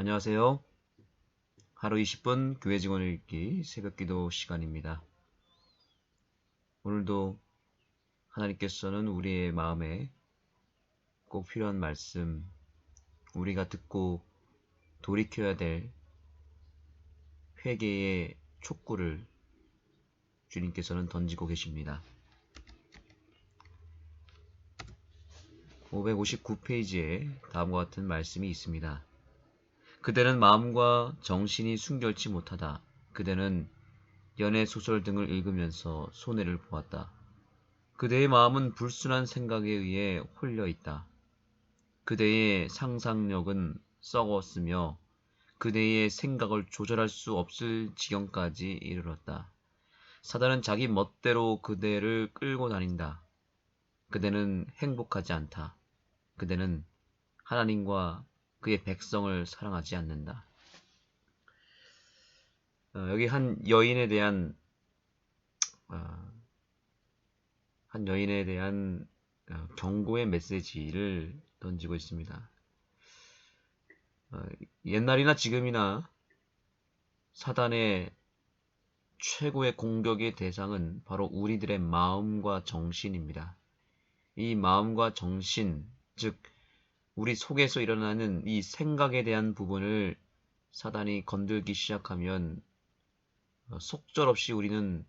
안녕하세요. 하루 20분 교회 직원 읽기 새벽기도 시간입니다. 오늘도 하나님께서는 우리의 마음에 꼭 필요한 말씀, 우리가 듣고 돌이켜야 될 회개의 촉구를 주님께서는 던지고 계십니다. 559페이지에 다음과 같은 말씀이 있습니다. 그대는 마음과 정신이 순결치 못하다. 그대는 연애 소설 등을 읽으면서 손해를 보았다. 그대의 마음은 불순한 생각에 의해 홀려 있다. 그대의 상상력은 썩었으며 그대의 생각을 조절할 수 없을 지경까지 이르렀다. 사단은 자기 멋대로 그대를 끌고 다닌다. 그대는 행복하지 않다. 그대는 하나님과 그의 백성을 사랑하지 않는다. 여기 한 여인에 대한 경고의 메시지를 던지고 있습니다. 옛날이나 지금이나 사단의 최고의 공격의 대상은 바로 우리들의 마음과 정신입니다. 이 마음과 정신, 즉 우리 속에서 일어나는 이 생각에 대한 부분을 사단이 건들기 시작하면 속절없이 우리는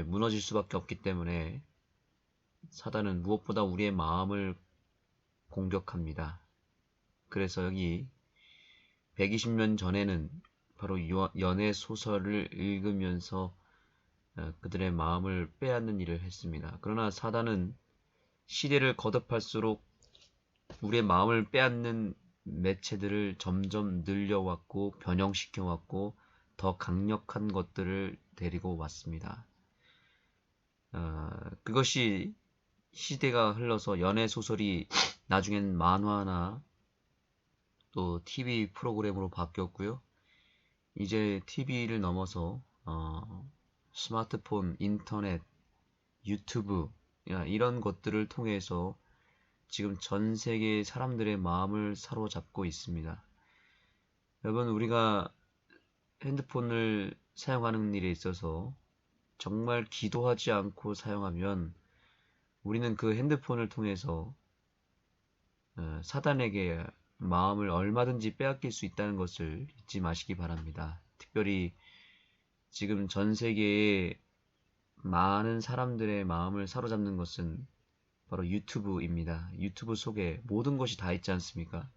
무너질 수밖에 없기 때문에 사단은 무엇보다 우리의 마음을 공격합니다. 그래서 여기 120년 전에는 바로 연애 소설을 읽으면서 그들의 마음을 빼앗는 일을 했습니다. 그러나 사단은 시대를 거듭할수록 우리의 마음을 빼앗는 매체들을 점점 늘려왔고 변형시켜왔고 더 강력한 것들을 데리고 왔습니다. 그것이 시대가 흘러서 연애 소설이 나중엔 만화나 또 TV 프로그램으로 바뀌었고요. 이제 TV를 넘어서 스마트폰, 인터넷, 유튜브 이런 것들을 통해서 지금 전 세계 사람들의 마음을 사로잡고 있습니다. 여러분, 우리가 핸드폰을 사용하는 일에 있어서 정말 기도하지 않고 사용하면 우리는 그 핸드폰을 통해서 사단에게 마음을 얼마든지 빼앗길 수 있다는 것을 잊지 마시기 바랍니다. 특별히 지금 전 세계의 많은 사람들의 마음을 사로잡는 것은 바로 유튜브입니다. 유튜브 속에 모든 것이 다 있지 않습니까?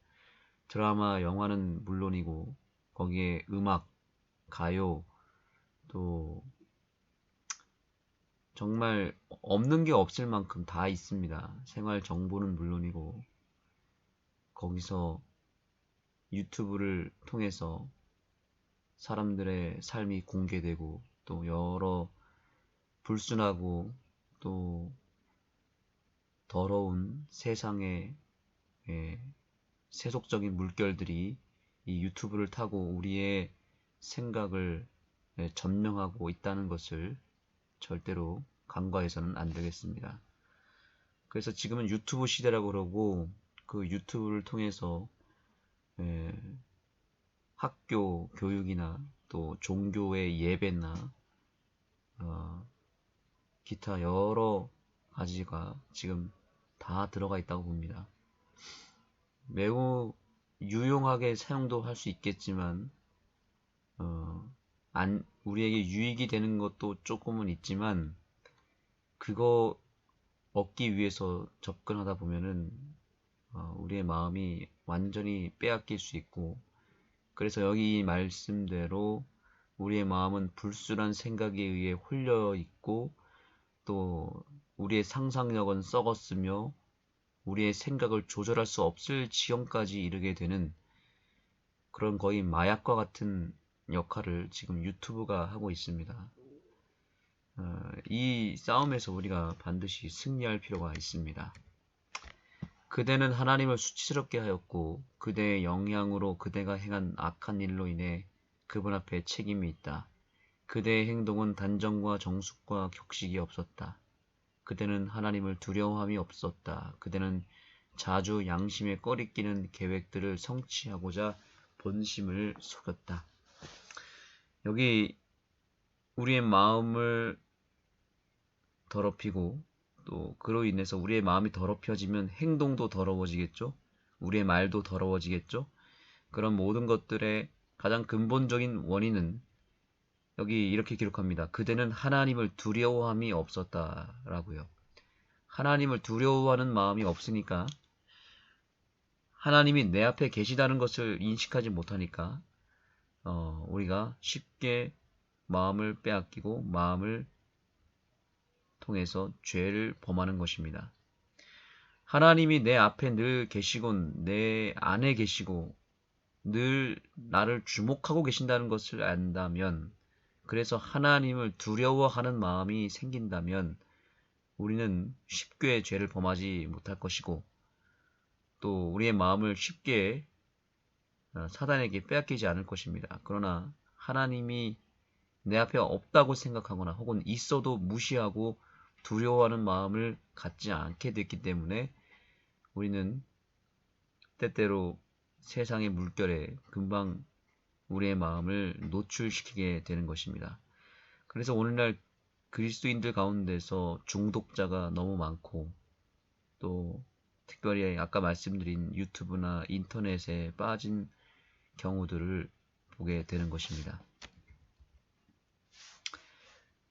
드라마, 영화는 물론이고 거기에 음악, 가요, 또 정말 없는 게 없을 만큼 다 있습니다. 생활 정보는 물론이고 거기서 유튜브를 통해서 사람들의 삶이 공개되고 또 여러 불순하고 또 더러운 세상의 세속적인 물결들이 이 유튜브를 타고 우리의 생각을 점령하고 있다는 것을 절대로 간과해서는 안 되겠습니다. 그래서 지금은 유튜브 시대라고 그러고 그 유튜브를 통해서 학교 교육이나 또 종교의 예배나 기타 여러 가지가 지금 다 들어가 있다고 봅니다. 매우 유용하게 사용도 할 수 있겠지만 우리에게 유익이 되는 것도 조금은 있지만 그거 얻기 위해서 접근하다 보면은 우리의 마음이 완전히 빼앗길 수 있고 그래서 여기 이 말씀대로 우리의 마음은 불순한 생각에 의해 홀려 있고 또 우리의 상상력은 썩었으며 우리의 생각을 조절할 수 없을 지경까지 이르게 되는 그런 거의 마약과 같은 역할을 지금 유튜브가 하고 있습니다. 이 싸움에서 우리가 반드시 승리할 필요가 있습니다. 그대는 하나님을 수치스럽게 하였고 그대의 영향으로 그대가 행한 악한 일로 인해 그분 앞에 책임이 있다. 그대의 행동은 단정과 정숙과 격식이 없었다. 그대는 하나님을 두려워함이 없었다. 그대는 자주 양심에 꺼리끼는 계획들을 성취하고자 본심을 속였다. 여기 우리의 마음을 더럽히고 또 그로 인해서 우리의 마음이 더럽혀지면 행동도 더러워지겠죠. 우리의 말도 더러워지겠죠. 그런 모든 것들의 가장 근본적인 원인은 여기 이렇게 기록합니다. 그대는 하나님을 두려워함이 없었다라고요. 하나님을 두려워하는 마음이 없으니까 하나님이 내 앞에 계시다는 것을 인식하지 못하니까 우리가 쉽게 마음을 빼앗기고 마음을 통해서 죄를 범하는 것입니다. 하나님이 내 앞에 늘 계시고 내 안에 계시고 늘 나를 주목하고 계신다는 것을 안다면, 그래서 하나님을 두려워하는 마음이 생긴다면 우리는 쉽게 죄를 범하지 못할 것이고 또 우리의 마음을 쉽게 사단에게 빼앗기지 않을 것입니다. 그러나 하나님이 내 앞에 없다고 생각하거나 혹은 있어도 무시하고 두려워하는 마음을 갖지 않게 됐기 때문에 우리는 때때로 세상의 물결에 금방 우리의 마음을 노출시키게 되는 것입니다. 그래서 오늘날 그리스도인들 가운데서 중독자가 너무 많고 또 특별히 아까 말씀드린 유튜브나 인터넷에 빠진 경우들을 보게 되는 것입니다.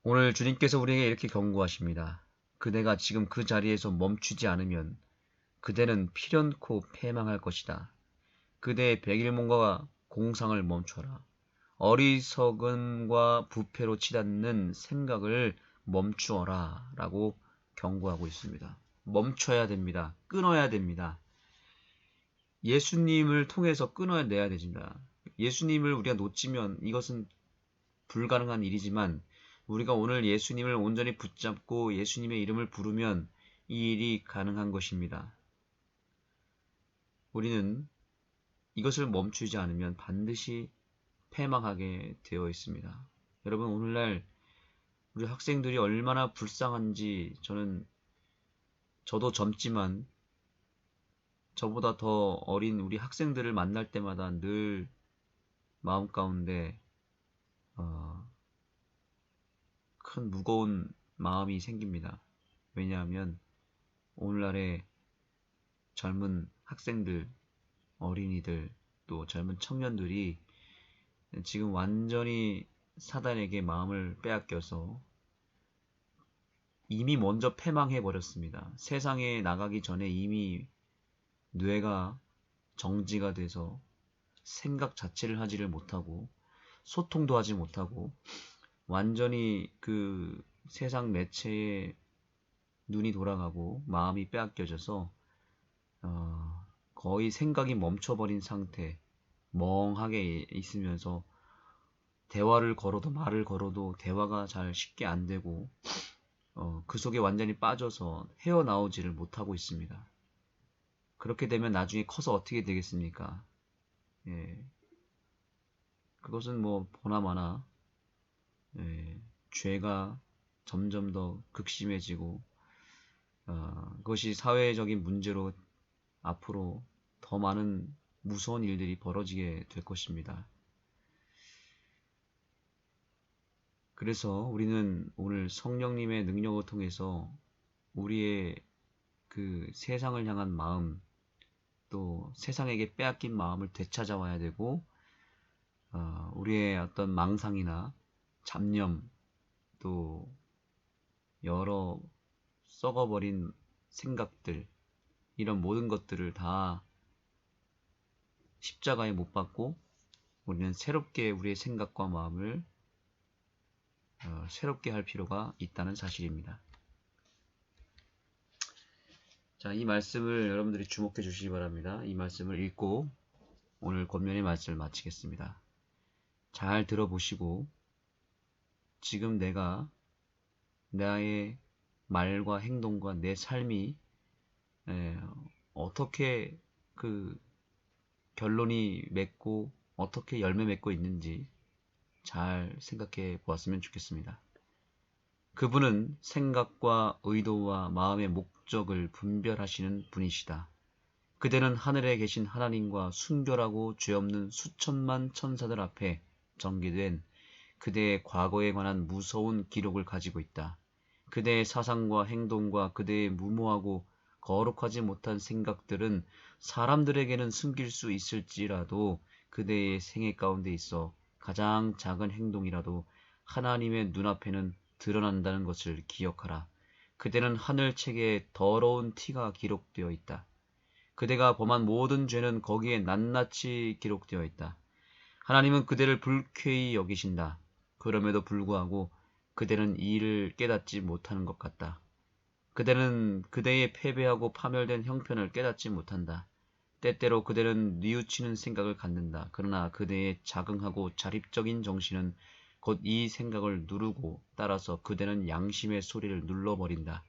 오늘 주님께서 우리에게 이렇게 경고하십니다. 그대가 지금 그 자리에서 멈추지 않으면 그대는 필연코 패망할 것이다. 그대의 백일몽과 공상을 멈춰라. 어리석음과 부패로 치닫는 생각을 멈추어라 라고 경고하고 있습니다. 멈춰야 됩니다. 끊어야 됩니다. 예수님을 통해서 끊어내야 됩니다. 예수님을 우리가 놓치면 이것은 불가능한 일이지만 우리가 오늘 예수님을 온전히 붙잡고 예수님의 이름을 부르면 이 일이 가능한 것입니다. 우리는 이것을 멈추지 않으면 반드시 패망하게 되어 있습니다. 여러분, 오늘날 우리 학생들이 얼마나 불쌍한지 저도 젊지만 저보다 더 어린 우리 학생들을 만날 때마다 늘 마음 가운데 큰 무거운 마음이 생깁니다. 왜냐하면 오늘날의 젊은 학생들, 어린이들, 또 젊은 청년들이 지금 완전히 사단에게 마음을 빼앗겨서 이미 먼저 패망해버렸습니다. 세상에 나가기 전에 이미 뇌가 정지가 돼서 생각 자체를 하지를 못하고 소통도 하지 못하고 완전히 그 세상 매체에 눈이 돌아가고 마음이 빼앗겨져서 거의 생각이 멈춰버린 상태, 멍하게 있으면서 대화를 걸어도 말을 걸어도 대화가 잘 쉽게 안 되고 그 속에 완전히 빠져서 헤어나오지를 못하고 있습니다. 그렇게 되면 나중에 커서 어떻게 되겠습니까? 예. 그것은 뭐 보나마나 죄가 점점 더 극심해지고 그것이 사회적인 문제로 앞으로 더 많은 무서운 일들이 벌어지게 될 것입니다. 그래서 우리는 오늘 성령님의 능력을 통해서 우리의 그 세상을 향한 마음, 또 세상에게 빼앗긴 마음을 되찾아와야 되고 우리의 어떤 망상이나 잡념, 또 여러 썩어버린 생각들, 이런 모든 것들을 다 십자가에 못 박고 우리는 새롭게 우리의 생각과 마음을 새롭게 할 필요가 있다는 사실입니다. 자, 이 말씀을 여러분들이 주목해 주시기 바랍니다. 이 말씀을 읽고 오늘 권면의 말씀을 마치겠습니다. 잘 들어보시고 지금 내가 나의 말과 행동과 내 삶이 어떻게 그 결론이 맺고 어떻게 열매 맺고 있는지 잘 생각해 보았으면 좋겠습니다. 그분은 생각과 의도와 마음의 목적을 분별하시는 분이시다. 그대는 하늘에 계신 하나님과 순결하고 죄 없는 수천만 천사들 앞에 전개된 그대의 과거에 관한 무서운 기록을 가지고 있다. 그대의 사상과 행동과 그대의 무모하고 거룩하지 못한 생각들은 사람들에게는 숨길 수 있을지라도 그대의 생애 가운데 있어 가장 작은 행동이라도 하나님의 눈앞에는 드러난다는 것을 기억하라. 그대는 하늘책에 더러운 티가 기록되어 있다. 그대가 범한 모든 죄는 거기에 낱낱이 기록되어 있다. 하나님은 그대를 불쾌히 여기신다. 그럼에도 불구하고 그대는 이 일을 깨닫지 못하는 것 같다. 그대는 그대의 패배하고 파멸된 형편을 깨닫지 못한다. 때때로 그대는 뉘우치는 생각을 갖는다. 그러나 그대의 자긍하고 자립적인 정신은 곧 이 생각을 누르고 따라서 그대는 양심의 소리를 눌러버린다.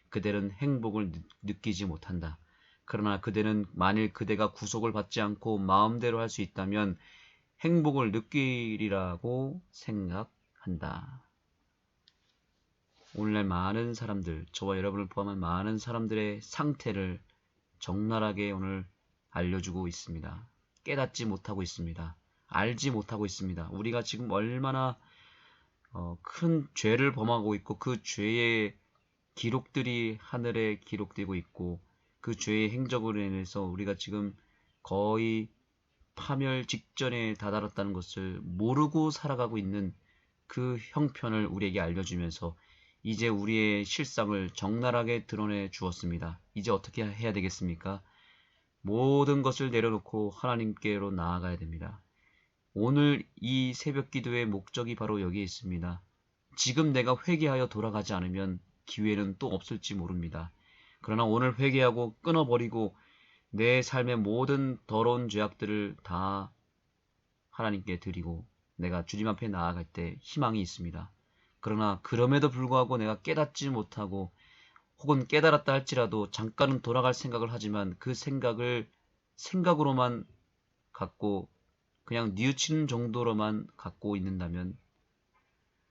그대는 행복을 느끼지 못한다. 그러나 그대는 만일 그대가 구속을 받지 않고 마음대로 할 수 있다면 행복을 느끼리라고 생각한다. 오늘날 많은 사람들, 저와 여러분을 포함한 많은 사람들의 상태를 적나라하게 오늘 알려주고 있습니다. 깨닫지 못하고 있습니다. 알지 못하고 있습니다. 우리가 지금 얼마나 큰 죄를 범하고 있고 그 죄의 기록들이 하늘에 기록되고 있고 그 죄의 행적으로 인해서 우리가 지금 거의 파멸 직전에 다다랐다는 것을 모르고 살아가고 있는 그 형편을 우리에게 알려주면서 이제 우리의 실상을 적나라하게 드러내 주었습니다. 이제 어떻게 해야 되겠습니까? 모든 것을 내려놓고 하나님께로 나아가야 됩니다. 오늘 이 새벽 기도의 목적이 바로 여기에 있습니다. 지금 내가 회개하여 돌아가지 않으면 기회는 또 없을지 모릅니다. 그러나 오늘 회개하고 끊어버리고 내 삶의 모든 더러운 죄악들을 다 하나님께 드리고 내가 주님 앞에 나아갈 때 희망이 있습니다. 그러나 그럼에도 불구하고 내가 깨닫지 못하고 혹은 깨달았다 할지라도 잠깐은 돌아갈 생각을 하지만 그 생각을 생각으로만 갖고 그냥 뉘우치는 정도로만 갖고 있는다면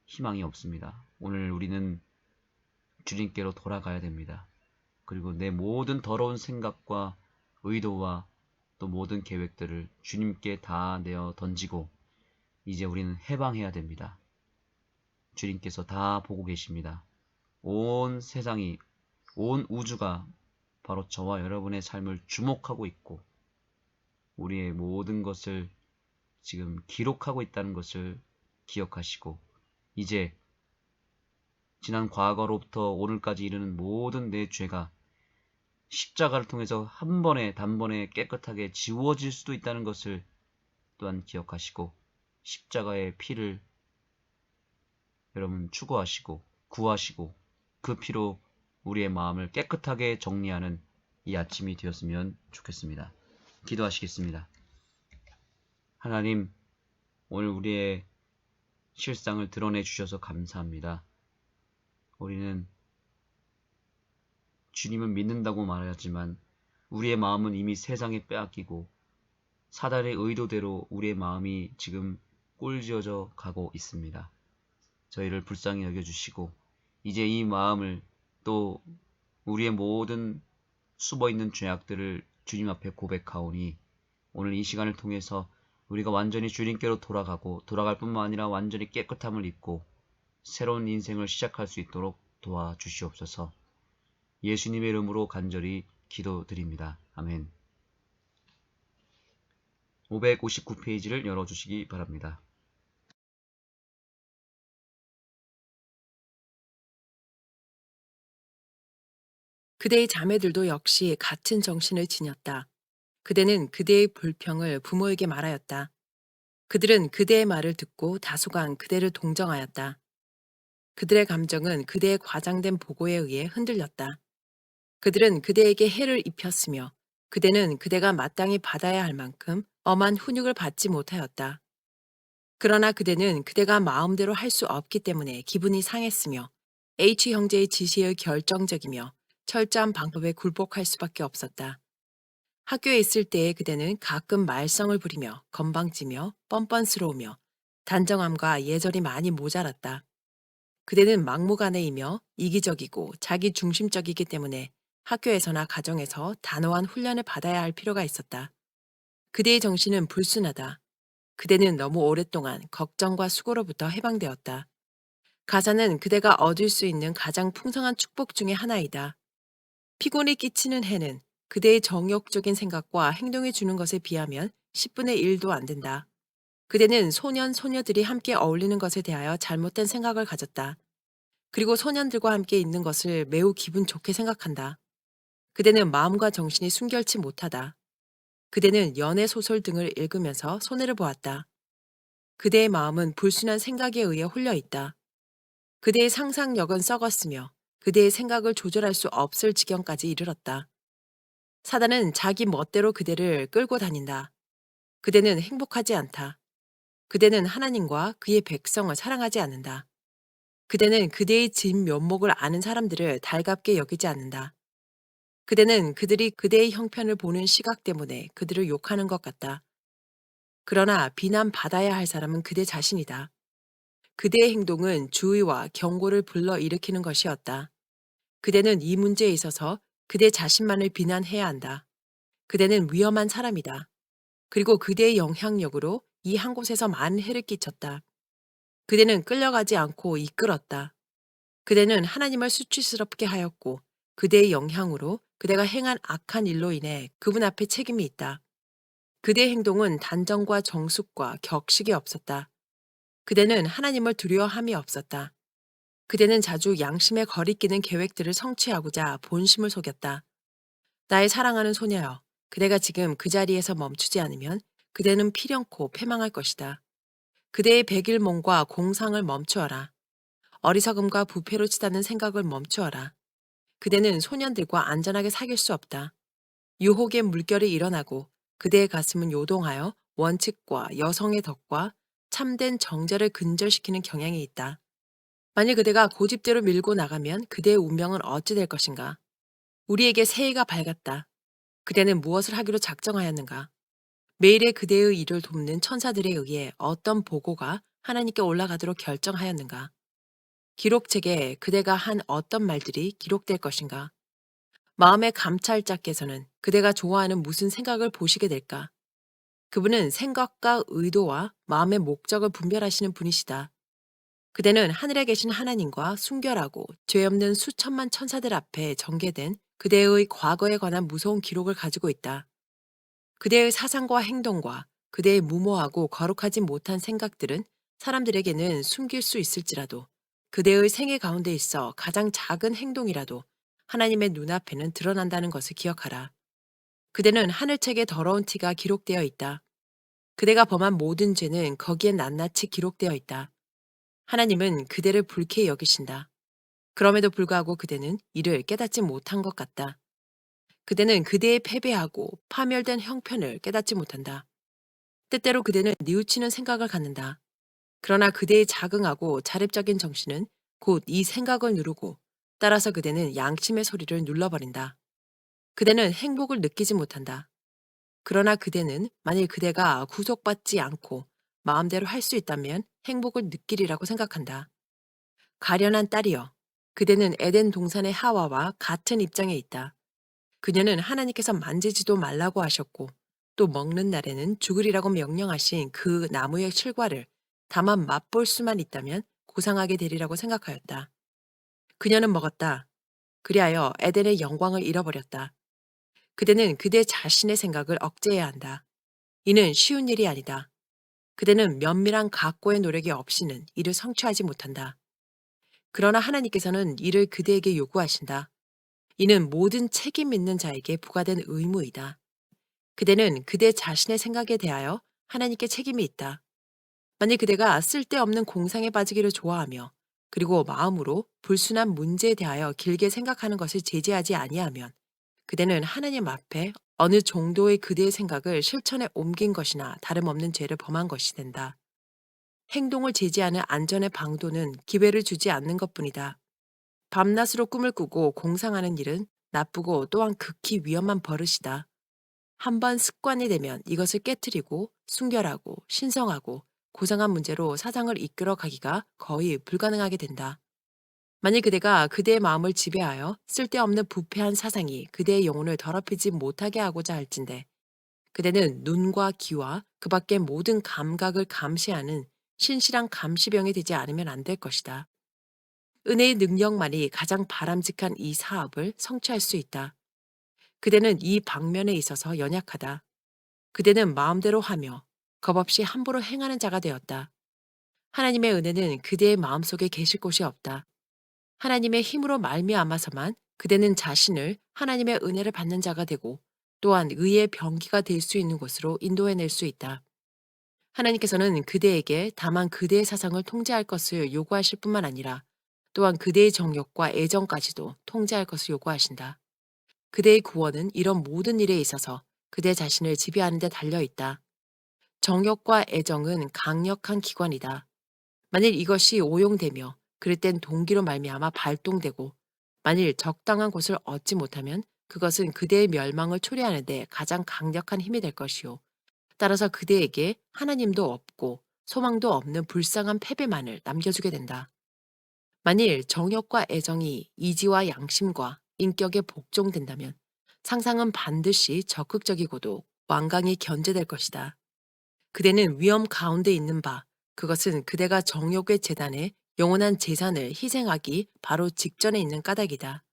희망이 없습니다. 오늘 우리는 주님께로 돌아가야 됩니다. 그리고 내 모든 더러운 생각과 의도와 또 모든 계획들을 주님께 다 내어 던지고 이제 우리는 해방해야 됩니다. 주님께서 다 보고 계십니다. 온 세상이, 온 우주가 바로 저와 여러분의 삶을 주목하고 있고 우리의 모든 것을 지금 기록하고 있다는 것을 기억하시고 이제 지난 과거로부터 오늘까지 이르는 모든 내 죄가 십자가를 통해서 한 번에 단번에 깨끗하게 지워질 수도 있다는 것을 또한 기억하시고 십자가의 피를 여러분 추구하시고 구하시고 그 피로 우리의 마음을 깨끗하게 정리하는 이 아침이 되었으면 좋겠습니다. 기도하시겠습니다. 하나님, 오늘 우리의 실상을 드러내 주셔서 감사합니다. 우리는 주님을 믿는다고 말하지만 우리의 마음은 이미 세상에 빼앗기고 사단의 의도대로 우리의 마음이 지금 꼴지어져 가고 있습니다. 저희를 불쌍히 여겨주시고 이제 이 마음을 또 우리의 모든 숨어있는 죄악들을 주님 앞에 고백하오니 오늘 이 시간을 통해서 우리가 완전히 주님께로 돌아가고 돌아갈 뿐만 아니라 완전히 깨끗함을 입고 새로운 인생을 시작할 수 있도록 도와주시옵소서. 예수님의 이름으로 간절히 기도드립니다. 아멘. 559페이지를 열어주시기 바랍니다. 그대의 자매들도 역시 같은 정신을 지녔다. 그대는 그대의 불평을 부모에게 말하였다. 그들은 그대의 말을 듣고 다소간 그대를 동정하였다. 그들의 감정은 그대의 과장된 보고에 의해 흔들렸다. 그들은 그대에게 해를 입혔으며 그대는 그대가 마땅히 받아야 할 만큼 엄한 훈육을 받지 못하였다. 그러나 그대는 그대가 마음대로 할 수 없기 때문에 기분이 상했으며 H 형제의 지시에 결정적이며 철저한 방법에 굴복할 수밖에 없었다. 학교에 있을 때에 그대는 가끔 말썽을 부리며 건방지며 뻔뻔스러우며 단정함과 예절이 많이 모자랐다. 그대는 막무가내이며 이기적이고 자기 중심적이기 때문에 학교에서나 가정에서 단호한 훈련을 받아야 할 필요가 있었다. 그대의 정신은 불순하다. 그대는 너무 오랫동안 걱정과 수고로부터 해방되었다. 가사는 그대가 얻을 수 있는 가장 풍성한 축복 중의 하나이다. 피곤이 끼치는 해는 그대의 정욕적인 생각과 행동이 주는 것에 비하면 10분의 1도 안 된다. 그대는 소년, 소녀들이 함께 어울리는 것에 대하여 잘못된 생각을 가졌다. 그리고 소년들과 함께 있는 것을 매우 기분 좋게 생각한다. 그대는 마음과 정신이 순결치 못하다. 그대는 연애 소설 등을 읽으면서 손해를 보았다. 그대의 마음은 불순한 생각에 의해 홀려 있다. 그대의 상상력은 썩었으며 그대의 생각을 조절할 수 없을 지경까지 이르렀다. 사단은 자기 멋대로 그대를 끌고 다닌다. 그대는 행복하지 않다. 그대는 하나님과 그의 백성을 사랑하지 않는다. 그대는 그대의 진 면목을 아는 사람들을 달갑게 여기지 않는다. 그대는 그들이 그대의 형편을 보는 시각 때문에 그들을 욕하는 것 같다. 그러나 비난받아야 할 사람은 그대 자신이다. 그대의 행동은 주의와 경고를 불러일으키는 것이었다. 그대는 이 문제에 있어서 그대 자신만을 비난해야 한다. 그대는 위험한 사람이다. 그리고 그대의 영향력으로 이 한 곳에서 많은 해를 끼쳤다. 그대는 끌려가지 않고 이끌었다. 그대는 하나님을 수치스럽게 하였고 그대의 영향으로 그대가 행한 악한 일로 인해 그분 앞에 책임이 있다. 그대의 행동은 단정과 정숙과 격식이 없었다. 그대는 하나님을 두려워함이 없었다. 그대는 자주 양심에 거리끼는 계획들을 성취하고자 본심을 속였다. 나의 사랑하는 소녀여, 그대가 지금 그 자리에서 멈추지 않으면 그대는 필연코 패망할 것이다. 그대의 백일몽과 공상을 멈추어라. 어리석음과 부패로 치닫는 생각을 멈추어라. 그대는 소년들과 안전하게 사귈 수 없다. 유혹의 물결이 일어나고 그대의 가슴은 요동하여 원칙과 여성의 덕과 참된 정제를 근절시키는 경향이 있다. 만일 그대가 고집대로 밀고 나가면 그대의 운명은 어찌 될 것인가? 우리에게 새해가 밝았다. 그대는 무엇을 하기로 작정하였는가? 매일의 그대의 일을 돕는 천사들에 의해 어떤 보고가 하나님께 올라가도록 결정하였는가? 기록책에 그대가 한 어떤 말들이 기록될 것인가? 마음의 감찰자께서는 그대가 좋아하는 무슨 생각을 보시게 될까? 그분은 생각과 의도와 마음의 목적을 분별하시는 분이시다. 그대는 하늘에 계신 하나님과 순결하고 죄 없는 수천만 천사들 앞에 전개된 그대의 과거에 관한 무서운 기록을 가지고 있다. 그대의 사상과 행동과 그대의 무모하고 거룩하지 못한 생각들은 사람들에게는 숨길 수 있을지라도 그대의 생애 가운데 있어 가장 작은 행동이라도 하나님의 눈앞에는 드러난다는 것을 기억하라. 그대는 하늘책에 더러운 티가 기록되어 있다. 그대가 범한 모든 죄는 거기에 낱낱이 기록되어 있다. 하나님은 그대를 불쾌히 여기신다. 그럼에도 불구하고 그대는 이를 깨닫지 못한 것 같다. 그대는 그대의 패배하고 파멸된 형편을 깨닫지 못한다. 때때로 그대는 뉘우치는 생각을 갖는다. 그러나 그대의 자긍하고 자립적인 정신은 곧 이 생각을 누르고 따라서 그대는 양심의 소리를 눌러버린다. 그대는 행복을 느끼지 못한다. 그러나 그대는 만일 그대가 구속받지 않고 마음대로 할 수 있다면 행복을 느끼리라고 생각한다. 가련한 딸이여, 그대는 에덴 동산의 하와와 같은 입장에 있다. 그녀는 하나님께서 만지지도 말라고 하셨고 또 먹는 날에는 죽으리라고 명령하신 그 나무의 실과를 다만 맛볼 수만 있다면 고상하게 되리라고 생각하였다. 그녀는 먹었다. 그리하여 에덴의 영광을 잃어버렸다. 그대는 그대 자신의 생각을 억제해야 한다. 이는 쉬운 일이 아니다. 그대는 면밀한 각고의 노력이 없이는 이를 성취하지 못한다. 그러나 하나님께서는 이를 그대에게 요구하신다. 이는 모든 책임 있는 자에게 부과된 의무이다. 그대는 그대 자신의 생각에 대하여 하나님께 책임이 있다. 만일 그대가 쓸데없는 공상에 빠지기를 좋아하며 그리고 마음으로 불순한 문제에 대하여 길게 생각하는 것을 제지하지 아니하면 그대는 하나님 앞에 어느 정도의 그대의 생각을 실천에 옮긴 것이나 다름없는 죄를 범한 것이 된다. 행동을 제지하는 안전의 방도는 기회를 주지 않는 것뿐이다. 밤낮으로 꿈을 꾸고 공상하는 일은 나쁘고 또한 극히 위험한 버릇이다. 한번 습관이 되면 이것을 깨트리고 순결하고 신성하고 고상한 문제로 사상을 이끌어 가기가 거의 불가능하게 된다. 만일 그대가 그대의 마음을 지배하여 쓸데없는 부패한 사상이 그대의 영혼을 더럽히지 못하게 하고자 할진대 그대는 눈과 귀와 그 밖의 모든 감각을 감시하는 신실한 감시병이 되지 않으면 안 될 것이다. 은혜의 능력만이 가장 바람직한 이 사업을 성취할 수 있다. 그대는 이 방면에 있어서 연약하다. 그대는 마음대로 하며 겁없이 함부로 행하는 자가 되었다. 하나님의 은혜는 그대의 마음속에 계실 곳이 없다. 하나님의 힘으로 말미암아서만 그대는 자신을 하나님의 은혜를 받는 자가 되고 또한 의의 병기가 될 수 있는 곳으로 인도해낼 수 있다. 하나님께서는 그대에게 다만 그대의 사상을 통제할 것을 요구하실 뿐만 아니라 또한 그대의 정욕과 애정까지도 통제할 것을 요구하신다. 그대의 구원은 이런 모든 일에 있어서 그대 자신을 지배하는 데 달려 있다. 정욕과 애정은 강력한 기관이다. 만일 이것이 오용되며 그럴 땐 동기로 말미암아 발동되고 만일 적당한 곳을 얻지 못하면 그것은 그대의 멸망을 초래하는 데 가장 강력한 힘이 될 것이요. 따라서 그대에게 하나님도 없고 소망도 없는 불쌍한 패배만을 남겨주게 된다. 만일 정욕과 애정이 이지와 양심과 인격에 복종된다면 상상은 반드시 적극적이고도 완강히 견제될 것이다. 그대는 위험 가운데 있는 바, 그것은 그대가 정욕의 재단에 영원한 재산을 희생하기 바로 직전에 있는 까닭이다.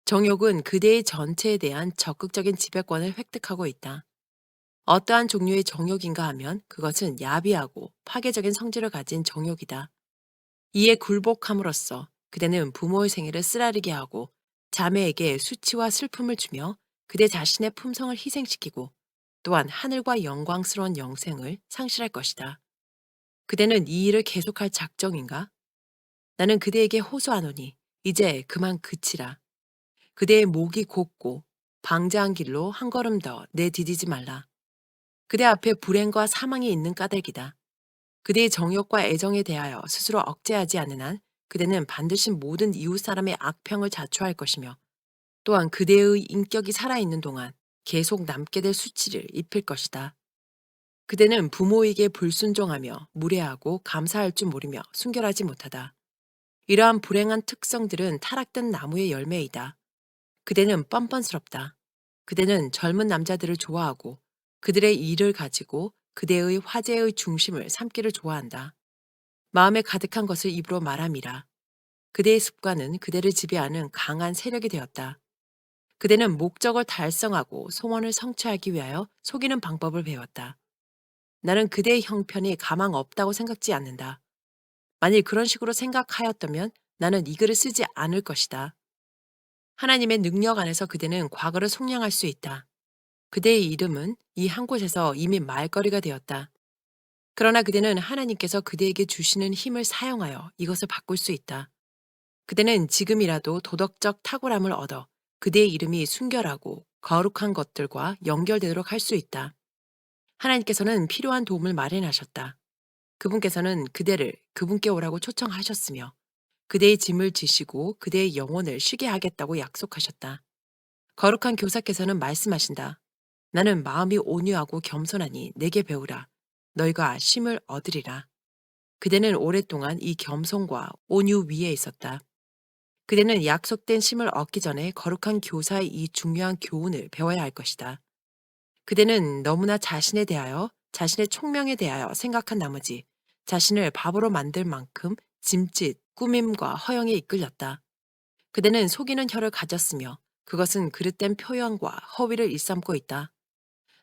정욕은 그대의 전체에 대한 적극적인 지배권을 획득하고 있다. 어떠한 종류의 정욕인가 하면 그것은 야비하고 파괴적인 성질을 가진 정욕이다. 이에 굴복함으로써 그대는 부모의 생애를 쓰라리게 하고 자매에게 수치와 슬픔을 주며 그대 자신의 품성을 희생시키고 또한 하늘과 영광스러운 영생을 상실할 것이다. 그대는 이 일을 계속할 작정인가? 나는 그대에게 호소하노니 이제 그만 그치라. 그대의 목이 곧고 방자한 길로 한 걸음 더 내디디지 말라. 그대 앞에 불행과 사망이 있는 까닭이다. 그대의 정욕과 애정에 대하여 스스로 억제하지 않는 한 그대는 반드시 모든 이웃 사람의 악평을 자초할 것이며 또한 그대의 인격이 살아있는 동안 계속 남게 될 수치를 입힐 것이다. 그대는 부모에게 불순종하며 무례하고 감사할 줄 모르며 순결하지 못하다. 이러한 불행한 특성들은 타락된 나무의 열매이다. 그대는 뻔뻔스럽다. 그대는 젊은 남자들을 좋아하고 그들의 일을 가지고 그대의 화제의 중심을 삼기를 좋아한다. 마음에 가득한 것을 입으로 말함이라. 그대의 습관은 그대를 지배하는 강한 세력이 되었다. 그대는 목적을 달성하고 소원을 성취하기 위하여 속이는 방법을 배웠다. 나는 그대의 형편이 가망 없다고 생각지 않는다. 만일 그런 식으로 생각하였다면 나는 이 글을 쓰지 않을 것이다. 하나님의 능력 안에서 그대는 과거를 속량할 수 있다. 그대의 이름은 이 한 곳에서 이미 말거리가 되었다. 그러나 그대는 하나님께서 그대에게 주시는 힘을 사용하여 이것을 바꿀 수 있다. 그대는 지금이라도 도덕적 탁월함을 얻어 그대의 이름이 순결하고 거룩한 것들과 연결되도록 할 수 있다. 하나님께서는 필요한 도움을 마련하셨다. 그분께서는 그대를 그분께 오라고 초청하셨으며 그대의 짐을 지시고 그대의 영혼을 쉬게 하겠다고 약속하셨다. 거룩한 교사께서는 말씀하신다. 나는 마음이 온유하고 겸손하니 내게 배우라. 너희가 쉼을 얻으리라. 그대는 오랫동안 이 겸손과 온유 위에 있었다. 그대는 약속된 쉼을 얻기 전에 거룩한 교사의 이 중요한 교훈을 배워야 할 것이다. 그대는 너무나 자신에 대하여, 자신의 총명에 대하여 생각한 나머지 자신을 바보로 만들 만큼 짐짓, 꾸밈과 허영에 이끌렸다. 그대는 속이는 혀를 가졌으며 그것은 그릇된 표현과 허위를 일삼고 있다.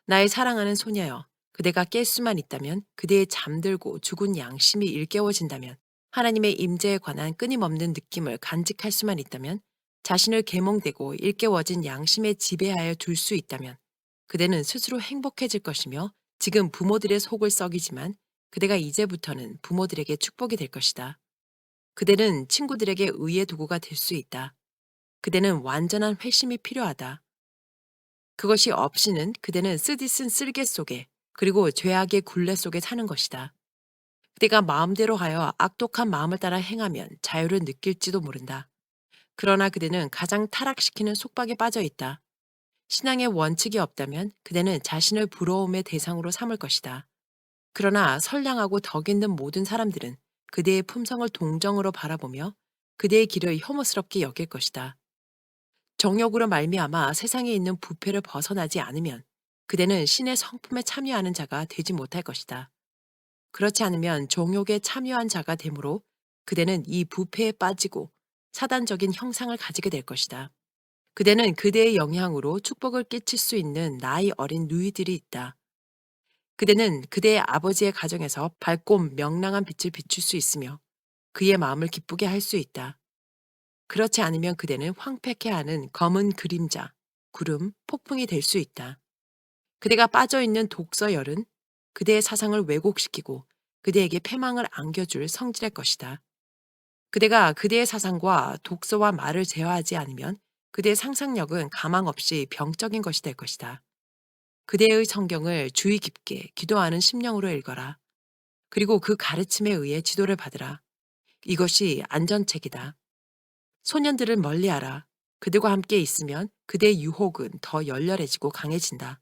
나의 사랑하는 소녀여, 그대가 깰 수만 있다면 그대의 잠들고 죽은 양심이 일깨워진다면 하나님의 임재에 관한 끊임없는 느낌을 간직할 수만 있다면 자신을 계몽되고 일깨워진 양심에 지배하여 둘 수 있다면 그대는 스스로 행복해질 것이며 지금 부모들의 속을 썩이지만 그대가 이제부터는 부모들에게 축복이 될 것이다. 그대는 친구들에게 의의 도구가 될 수 있다. 그대는 완전한 회심이 필요하다. 그것이 없이는 그대는 쓰디쓴 쓸개 속에 그리고 죄악의 굴레 속에 사는 것이다. 그대가 마음대로 하여 악독한 마음을 따라 행하면 자유를 느낄지도 모른다. 그러나 그대는 가장 타락시키는 속박에 빠져 있다. 신앙의 원칙이 없다면 그대는 자신을 부러움의 대상으로 삼을 것이다. 그러나 선량하고 덕 있는 모든 사람들은 그대의 품성을 동정으로 바라보며 그대의 길을 혐오스럽게 여길 것이다. 정욕으로 말미암아 세상에 있는 부패를 벗어나지 않으면 그대는 신의 성품에 참여하는 자가 되지 못할 것이다. 그렇지 않으면 정욕에 참여한 자가 되므로 그대는 이 부패에 빠지고 사단적인 형상을 가지게 될 것이다. 그대는 그대의 영향으로 축복을 끼칠 수 있는 나이 어린 누이들이 있다. 그대는 그대의 아버지의 가정에서 밝고 명랑한 빛을 비출 수 있으며 그의 마음을 기쁘게 할 수 있다. 그렇지 않으면 그대는 황폐케 하는 검은 그림자, 구름, 폭풍이 될 수 있다. 그대가 빠져있는 독서열은 그대의 사상을 왜곡시키고 그대에게 패망을 안겨줄 성질의 것이다. 그대가 그대의 사상과 독서와 말을 제어하지 않으면 그대의 상상력은 가망 없이 병적인 것이 될 것이다. 그대의 성경을 주의 깊게 기도하는 심령으로 읽어라. 그리고 그 가르침에 의해 지도를 받으라. 이것이 안전책이다. 소년들을 멀리하라. 그들과 함께 있으면 그대의 유혹은 더 열렬해지고 강해진다.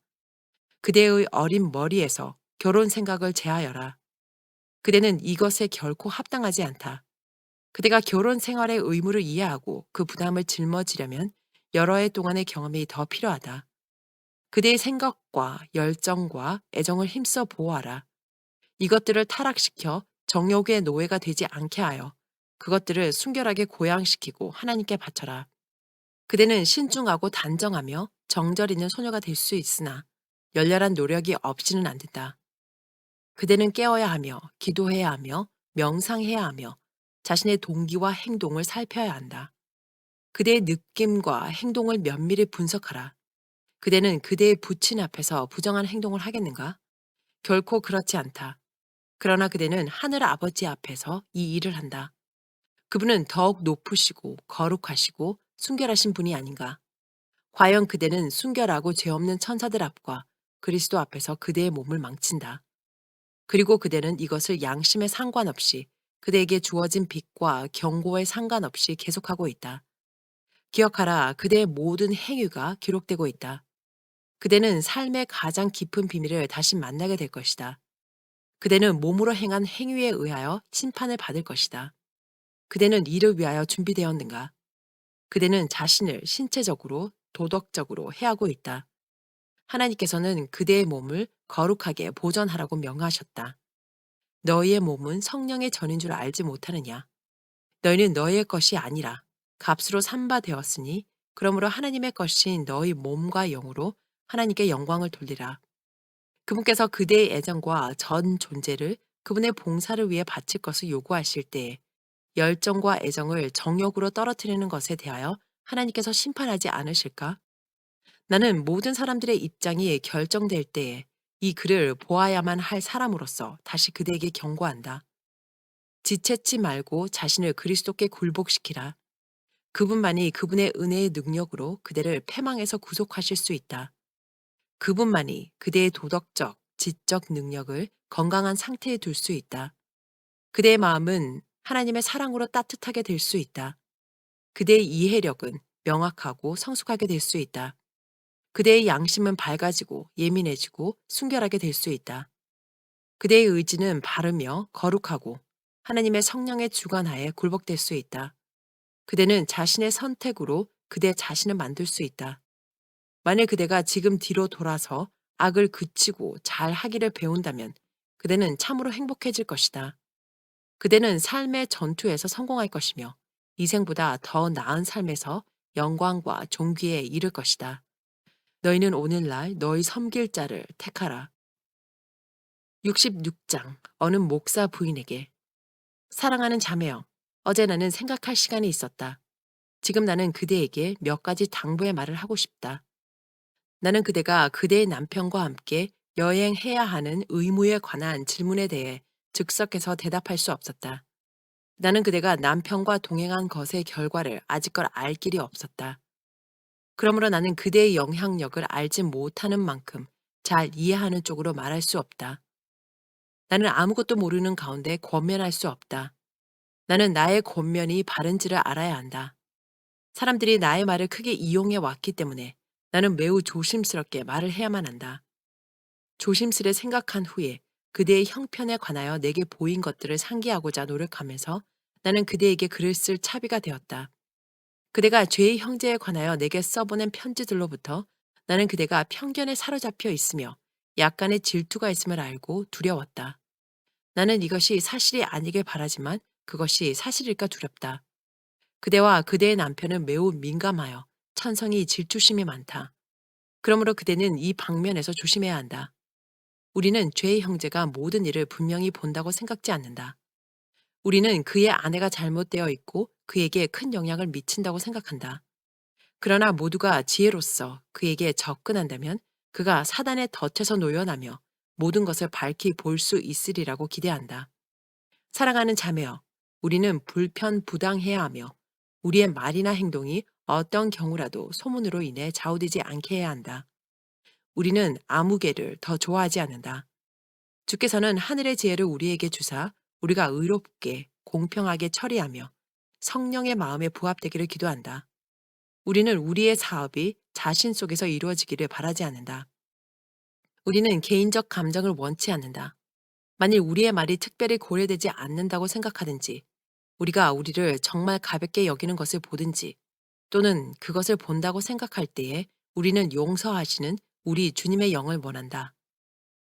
그대의 어린 머리에서 결혼 생각을 제하여라. 그대는 이것에 결코 합당하지 않다. 그대가 결혼 생활의 의무를 이해하고 그 부담을 짊어지려면 여러 해 동안의 경험이 더 필요하다. 그대의 생각과 열정과 애정을 힘써 보호하라. 이것들을 타락시켜 정욕의 노예가 되지 않게 하여 그것들을 순결하게 고양시키고 하나님께 바쳐라. 그대는 신중하고 단정하며 정절 있는 소녀가 될 수 있으나 열렬한 노력이 없이는 안 된다. 그대는 깨어야 하며 기도해야 하며 명상해야 하며 자신의 동기와 행동을 살펴야 한다. 그대의 느낌과 행동을 면밀히 분석하라. 그대는 그대의 부친 앞에서 부정한 행동을 하겠는가? 결코 그렇지 않다. 그러나 그대는 하늘 아버지 앞에서 이 일을 한다. 그분은 더욱 높으시고 거룩하시고 순결하신 분이 아닌가? 과연 그대는 순결하고 죄 없는 천사들 앞과 그리스도 앞에서 그대의 몸을 망친다. 그리고 그대는 이것을 양심에 상관없이 그대에게 주어진 빚과 경고에 상관없이 계속하고 있다. 기억하라, 그대의 모든 행위가 기록되고 있다. 그대는 삶의 가장 깊은 비밀을 다시 만나게 될 것이다. 그대는 몸으로 행한 행위에 의하여 심판을 받을 것이다. 그대는 이를 위하여 준비되었는가? 그대는 자신을 신체적으로, 도덕적으로 해하고 있다. 하나님께서는 그대의 몸을 거룩하게 보존하라고 명하셨다. 너희의 몸은 성령의 전인 줄 알지 못하느냐? 너희는 너희의 것이 아니라 값으로 산바 되었으니 그러므로 하나님의 것인 너희 몸과 영으로 하나님께 영광을 돌리라. 그분께서 그대의 애정과 전 존재를 그분의 봉사를 위해 바칠 것을 요구하실 때에 열정과 애정을 정욕으로 떨어뜨리는 것에 대하여 하나님께서 심판하지 않으실까? 나는 모든 사람들의 입장이 결정될 때에 이 글을 보아야만 할 사람으로서 다시 그대에게 경고한다. 지체치 말고 자신을 그리스도께 굴복시키라. 그분만이 그분의 은혜의 능력으로 그대를 패망에서 구속하실 수 있다. 그분만이 그대의 도덕적, 지적 능력을 건강한 상태에 둘 수 있다. 그대의 마음은 하나님의 사랑으로 따뜻하게 될 수 있다. 그대의 이해력은 명확하고 성숙하게 될 수 있다. 그대의 양심은 밝아지고 예민해지고 순결하게 될 수 있다. 그대의 의지는 바르며 거룩하고 하나님의 성령의 주관하에 굴복될 수 있다. 그대는 자신의 선택으로 그대 자신을 만들 수 있다. 만일 그대가 지금 뒤로 돌아서 악을 그치고 잘 하기를 배운다면 그대는 참으로 행복해질 것이다. 그대는 삶의 전투에서 성공할 것이며 이생보다 더 나은 삶에서 영광과 존귀에 이를 것이다. 너희는 오늘날 너희 섬길 자를 택하라. 66장 어느 목사 부인에게 사랑하는 자매여, 어제 나는 생각할 시간이 있었다. 지금 나는 그대에게 몇 가지 당부의 말을 하고 싶다. 나는 그대가 그대의 남편과 함께 여행해야 하는 의무에 관한 질문에 대해 즉석에서 대답할 수 없었다. 나는 그대가 남편과 동행한 것의 결과를 아직껏 알 길이 없었다. 그러므로 나는 그대의 영향력을 알지 못하는 만큼 잘 이해하는 쪽으로 말할 수 없다. 나는 아무것도 모르는 가운데 권면할 수 없다. 나는 나의 권면이 바른지를 알아야 한다. 사람들이 나의 말을 크게 이용해 왔기 때문에 나는 매우 조심스럽게 말을 해야만 한다. 조심스레 생각한 후에 그대의 형편에 관하여 내게 보인 것들을 상기하고자 노력하면서 나는 그대에게 글을 쓸 차비가 되었다. 그대가 죄의 형제에 관하여 내게 써보낸 편지들로부터 나는 그대가 편견에 사로잡혀 있으며 약간의 질투가 있음을 알고 두려웠다. 나는 이것이 사실이 아니길 바라지만 그것이 사실일까 두렵다. 그대와 그대의 남편은 매우 민감하여 천성이 질투심이 많다. 그러므로 그대는 이 방면에서 조심해야 한다. 우리는 죄의 형제가 모든 일을 분명히 본다고 생각지 않는다. 우리는 그의 아내가 잘못되어 있고 그에게 큰 영향을 미친다고 생각한다. 그러나 모두가 지혜로서 그에게 접근한다면 그가 사단의 덫에서 놓여나며 모든 것을 밝히 볼 수 있으리라고 기대한다. 사랑하는 자매여, 우리는 불편부당해야 하며 우리의 말이나 행동이 어떤 경우라도 소문으로 인해 좌우되지 않게 해야 한다. 우리는 아무개를 더 좋아하지 않는다. 주께서는 하늘의 지혜를 우리에게 주사 우리가 의롭게 공평하게 처리하며 성령의 마음에 부합되기를 기도한다. 우리는 우리의 사업이 자신 속에서 이루어지기를 바라지 않는다. 우리는 개인적 감정을 원치 않는다. 만일 우리의 말이 특별히 고려되지 않는다고 생각하든지, 우리가 우리를 정말 가볍게 여기는 것을 보든지, 또는 그것을 본다고 생각할 때에 우리는 용서하시는 우리 주님의 영을 원한다.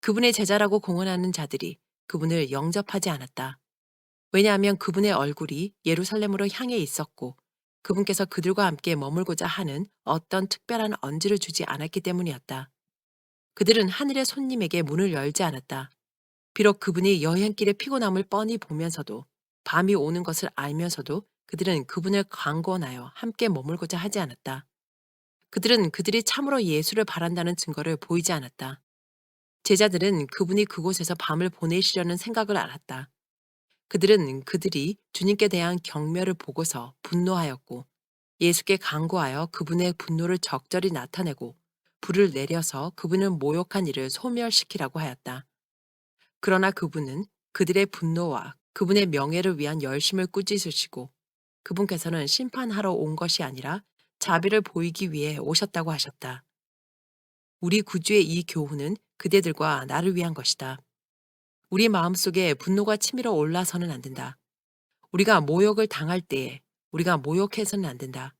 그분의 제자라고 공언하는 자들이 그분을 영접하지 않았다. 왜냐하면 그분의 얼굴이 예루살렘으로 향해 있었고 그분께서 그들과 함께 머물고자 하는 어떤 특별한 언지를 주지 않았기 때문이었다. 그들은 하늘의 손님에게 문을 열지 않았다. 비록 그분이 여행길에 피곤함을 뻔히 보면서도 밤이 오는 것을 알면서도 그들은 그분을 강권하여 함께 머물고자 하지 않았다. 그들은 그들이 참으로 예수를 바란다는 증거를 보이지 않았다. 제자들은 그분이 그곳에서 밤을 보내시려는 생각을 알았다. 그들은 그들이 주님께 대한 경멸을 보고서 분노하였고 예수께 간구하여 그분의 분노를 적절히 나타내고 불을 내려서 그분을 모욕한 이를 소멸시키라고 하였다. 그러나 그분은 그들의 분노와 그분의 명예를 위한 열심을 꾸짖으시고 그분께서는 심판하러 온 것이 아니라 자비를 보이기 위해 오셨다고 하셨다. 우리 구주의 이 교훈은 그대들과 나를 위한 것이다. 우리 마음속에 분노가 치밀어 올라서는 안 된다. 우리가 모욕을 당할 때에 우리가 모욕해서는 안 된다.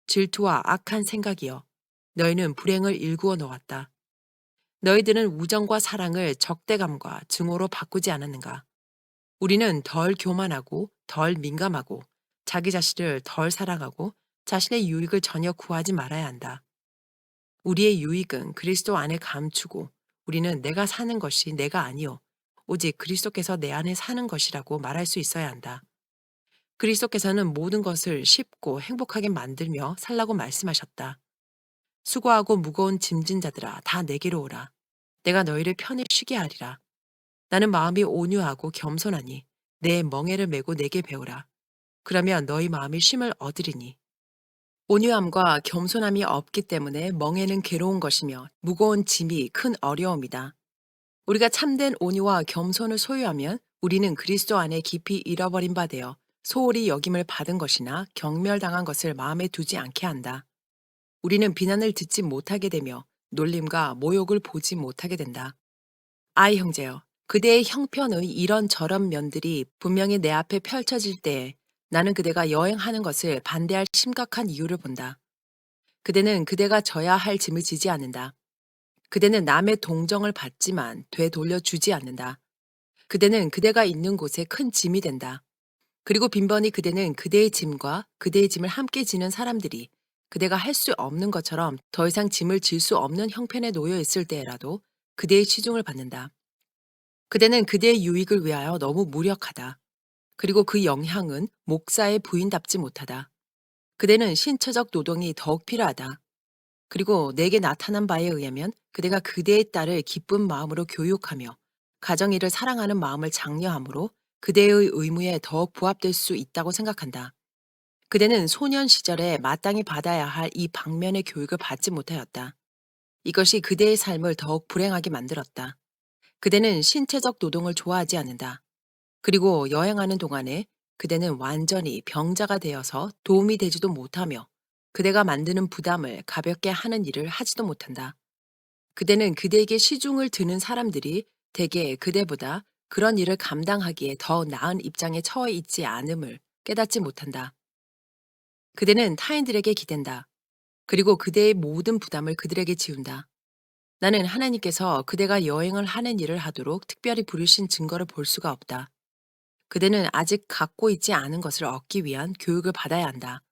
질투와 악한 생각이여, 너희는 불행을 일구어 놓았다. 너희들은 우정과 사랑을 적대감과 증오로 바꾸지 않았는가? 우리는 덜 교만하고 덜 민감하고 자기 자신을 덜 사랑하고 자신의 유익을 전혀 구하지 말아야 한다. 우리의 유익은 그리스도 안에 감추고 우리는 내가 사는 것이 내가 아니요 오직 그리스도께서 내 안에 사는 것이라고 말할 수 있어야 한다. 그리스도께서는 모든 것을 쉽고 행복하게 만들며 살라고 말씀하셨다. 수고하고 무거운 짐진 자들아 다 내게로 오라. 내가 너희를 편히 쉬게 하리라. 나는 마음이 온유하고 겸손하니 내 멍에를 메고 내게 배우라. 그러면 너희 마음이 쉼을 얻으리니. 온유함과 겸손함이 없기 때문에 멍에는 괴로운 것이며 무거운 짐이 큰 어려움이다. 우리가 참된 온유와 겸손을 소유하면 우리는 그리스도 안에 깊이 잃어버린 바 되어 소홀히 여김을 받은 것이나 경멸당한 것을 마음에 두지 않게 한다. 우리는 비난을 듣지 못하게 되며 놀림과 모욕을 보지 못하게 된다. 아이 형제여, 그대의 형편의 이런저런 면들이 분명히 내 앞에 펼쳐질 때에 나는 그대가 여행하는 것을 반대할 심각한 이유를 본다. 그대는 그대가 져야 할 짐을 지지 않는다. 그대는 남의 동정을 받지만 되돌려주지 않는다. 그대는 그대가 있는 곳에 큰 짐이 된다. 그리고 빈번히 그대는 그대의 짐과 그대의 짐을 함께 지는 사람들이 그대가 할 수 없는 것처럼 더 이상 짐을 질 수 없는 형편에 놓여 있을 때라도 그대의 치중을 받는다. 그대는 그대의 유익을 위하여 너무 무력하다. 그리고 그 영향은 목사의 부인답지 못하다. 그대는 신체적 노동이 더욱 필요하다. 그리고 내게 나타난 바에 의하면 그대가 그대의 딸을 기쁜 마음으로 교육하며 가정일을 사랑하는 마음을 장려함으로 그대의 의무에 더욱 부합될 수 있다고 생각한다. 그대는 소년 시절에 마땅히 받아야 할 이 방면의 교육을 받지 못하였다. 이것이 그대의 삶을 더욱 불행하게 만들었다. 그대는 신체적 노동을 좋아하지 않는다. 그리고 여행하는 동안에 그대는 완전히 병자가 되어서 도움이 되지도 못하며 그대가 만드는 부담을 가볍게 하는 일을 하지도 못한다. 그대는 그대에게 시중을 드는 사람들이 대개 그대보다 그런 일을 감당하기에 더 나은 입장에 처해 있지 않음을 깨닫지 못한다. 그대는 타인들에게 기댄다. 그리고 그대의 모든 부담을 그들에게 지운다. 나는 하나님께서 그대가 여행을 하는 일을 하도록 특별히 부르신 증거를 볼 수가 없다. 그대는 아직 갖고 있지 않은 것을 얻기 위한 교육을 받아야 한다.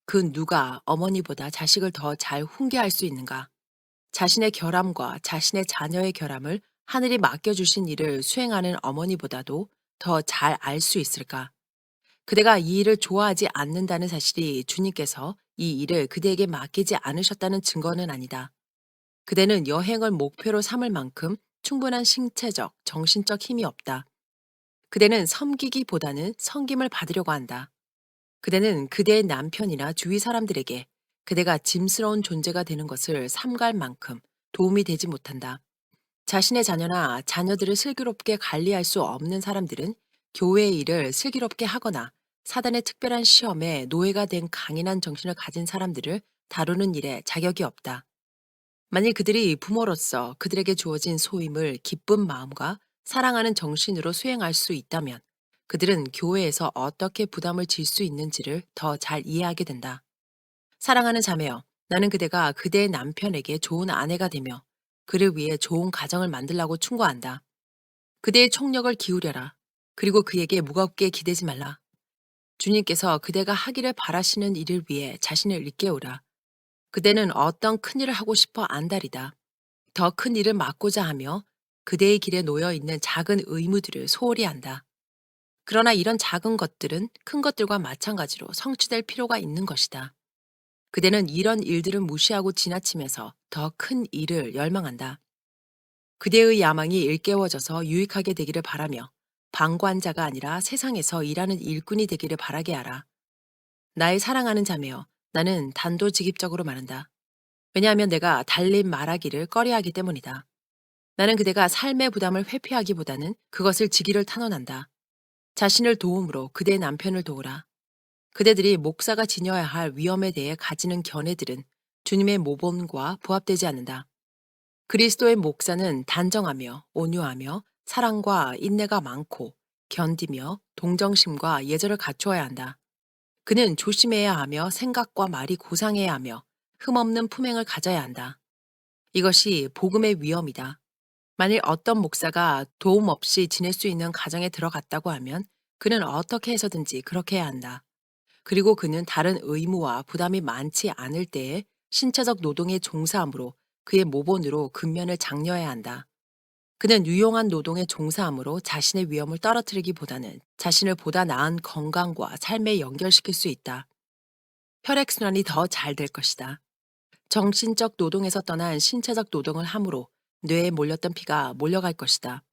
그 누가 어머니보다 자식을 더 잘 훈계할 수 있는가? 자신의 결함과 자신의 자녀의 결함을 하늘이 맡겨주신 일을 수행하는 어머니보다도 더 잘 알 수 있을까? 그대가 이 일을 좋아하지 않는다는 사실이 주님께서 이 일을 그대에게 맡기지 않으셨다는 증거는 아니다. 그대는 여행을 목표로 삼을 만큼 충분한 신체적, 정신적 힘이 없다. 그대는 섬기기보다는 섬김을 받으려고 한다. 그대는 그대의 남편이나 주위 사람들에게 그대가 짐스러운 존재가 되는 것을 삼갈 만큼 도움이 되지 못한다. 자신의 자녀나 자녀들을 슬기롭게 관리할 수 없는 사람들은 교회의 일을 슬기롭게 하거나 사단의 특별한 시험에 노예가 된 강인한 정신을 가진 사람들을 다루는 일에 자격이 없다. 만일 그들이 부모로서 그들에게 주어진 소임을 기쁜 마음과 사랑하는 정신으로 수행할 수 있다면 그들은 교회에서 어떻게 부담을 질 수 있는지를 더 잘 이해하게 된다. 사랑하는 자매여, 나는 그대가 그대의 남편에게 좋은 아내가 되며 그를 위해 좋은 가정을 만들라고 충고한다. 그대의 총력을 기울여라. 그리고 그에게 무겁게 기대지 말라. 주님께서 그대가 하기를 바라시는 일을 위해 자신을 일깨우라. 그대는 어떤 큰 일을 하고 싶어 안달이다. 더 큰 일을 맡고자 하며 그대의 길에 놓여 있는 작은 의무들을 소홀히 한다. 그러나 이런 작은 것들은 큰 것들과 마찬가지로 성취될 필요가 있는 것이다. 그대는 이런 일들을 무시하고 지나치면서 더 큰 일을 열망한다. 그대의 야망이 일깨워져서 유익하게 되기를 바라며 방관자가 아니라 세상에서 일하는 일꾼이 되기를 바라게 하라. 나의 사랑하는 자매여, 나는 단도직입적으로 말한다. 왜냐하면 내가 달린 말하기를 꺼려하기 때문이다. 나는 그대가 삶의 부담을 회피하기보다는 그것을 지기를 탄원한다. 자신을 도움으로 그대의 남편을 도우라. 그대들이 목사가 지녀야 할 위험에 대해 가지는 견해들은 주님의 모범과 부합되지 않는다. 그리스도의 목사는 단정하며 온유하며 사랑과 인내가 많고 견디며 동정심과 예절을 갖추어야 한다. 그는 조심해야 하며 생각과 말이 고상해야 하며 흠없는 품행을 가져야 한다. 이것이 복음의 위엄이다. 만일 어떤 목사가 도움 없이 지낼 수 있는 가정에 들어갔다고 하면 그는 어떻게 해서든지 그렇게 해야 한다. 그리고 그는 다른 의무와 부담이 많지 않을 때에 신체적 노동에 종사함으로 그의 모본으로 근면을 장려해야 한다. 그는 유용한 노동에 종사함으로 자신의 위험을 떨어뜨리기보다는 자신을 보다 나은 건강과 삶에 연결시킬 수 있다. 혈액순환이 더 잘 될 것이다. 정신적 노동에서 떠난 신체적 노동을 함으로 뇌에 몰렸던 피가 몰려갈 것이다.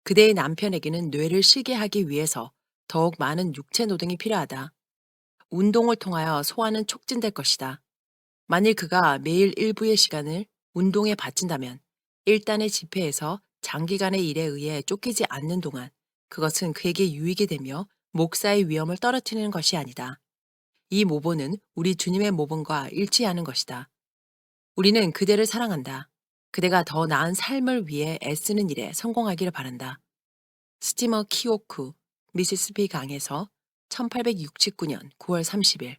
그대의 남편에게는 뇌를 쉬게 하기 위해서 더욱 많은 육체 노동이 필요하다. 운동을 통하여 소화는 촉진될 것이다. 만일 그가 매일 일부의 시간을 운동에 바친다면 일단의 집회에서 장기간의 일에 의해 쫓기지 않는 동안 그것은 그에게 유익이 되며 목사의 위험을 떨어뜨리는 것이 아니다. 이 모본은 우리 주님의 모본과 일치하는 것이다. 우리는 그대를 사랑한다. 그대가 더 나은 삶을 위해 애쓰는 일에 성공하기를 바란다. 스티머 키오쿠, 미시시피 강에서 1869년 9월 30일